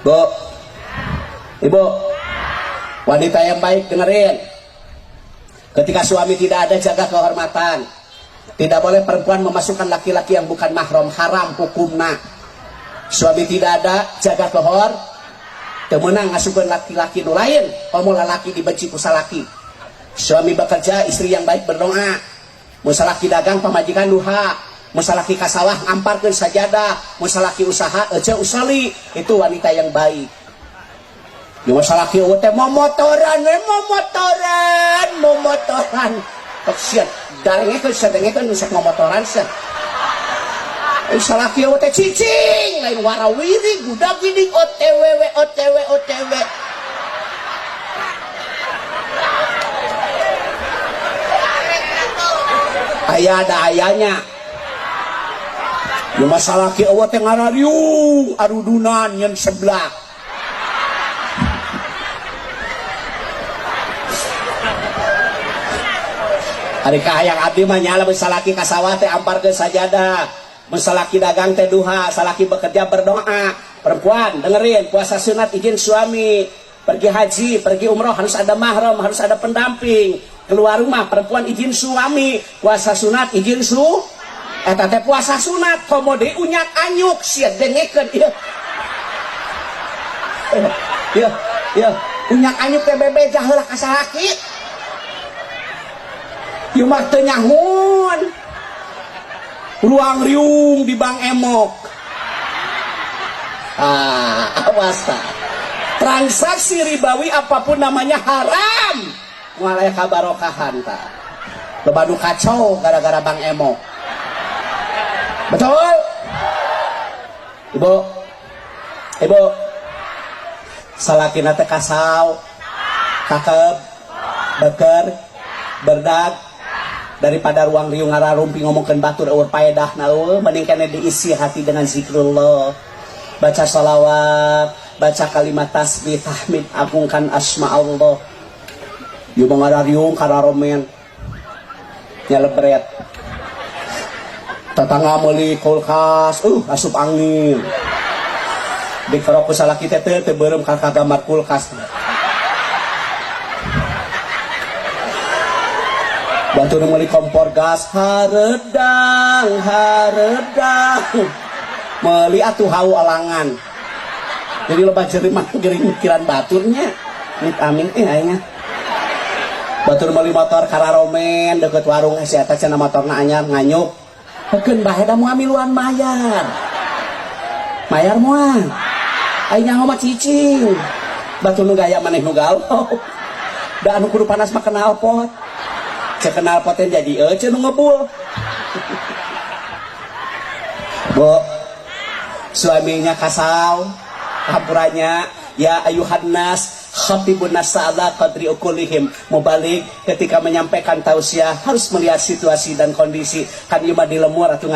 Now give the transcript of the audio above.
Bu, ibu, wanita yang baik dengerin. Ketika suami tidak ada, jaga kehormatan. Tidak boleh perempuan memasukkan laki-laki yang bukan mahram, haram hukumna. Suami tidak ada, jaga kehormatan. Temenang ngasukeun laki-laki nu lain, komo lalaki dibenci ku salaki. Suami bekerja, istri yang baik berdoa. Musalaki dagang, pamajikan duha. Musalaki kasawah, ngamparkeun sajadah. Musalaki usaha, ece usali. Itu wanita yang baik. Musalaki teh momotoran. Tok siat, darengekeun sadengekeun nusak momotoran sah. Salaki teh cicing, lain warawiri, budak gini OTW. Aya ada ayanya. Yang masalah ki awat teh ngarariung arudunan yang sebelah. Ari kahayang abdi mah nyala salaki ka sawah teh amparkeun sajadah. Salaki dagang teh duha, salaki bekerja berdoa. Perempuan dengerin, puasa sunat izin suami. Pergi haji, pergi umroh harus ada mahram, harus ada pendamping. Keluar rumah perempuan izin suami, puasa sunat izin eta teh puasa sunat komode unyak anyuk sia dengekeun ieu. Ya, unyak anyuk teh bebejah heula ka salaki. Ieu mah teu nyahun. Ruang riung di Bang Emok. Awas tak. Transaksi ribawi apapun namanya haram. Mulai kabarokahan tak. Lebadu kacau gara-gara Bang Emok. Betul? Ibu. Salakina teh kasau, kakep, beker, berdag. Daripada ruang riung ngararumpi ngomongkeun batur eueuh paedah eueuh mending kana diisi hati dengan zikrullah, baca shalawat, baca kalimat tasbih, tahmid, agungkan asma Allah. Ieu mah ngarariung kararomen nyalebret tetangga meuli kulkas asup angin dikerok ku salaki teh teu beureum ka gambar kulkas. Bantu meuli kompor gas haredang meuli atuh hau alangan jadi loba jeri mah gering mikiran baturnya amin aingnya batur meuli motor kararomen deket warung si eta cenah motorna anyar nganyuk hekeun bae da moal miluan mayar moal aing nyaho mah cicing batur nu gaya maneh nu galau da anu kudu panas mah kenal pot kenal poten jadi nu ngebul. Bu, suaminya kasau, hampurannya ya ayuhan nas khatibun nasa'ala qadri ukulihim. Mubalik ketika menyampaikan tausiah harus melihat situasi dan kondisi. Kan ieu mah di lemur atuh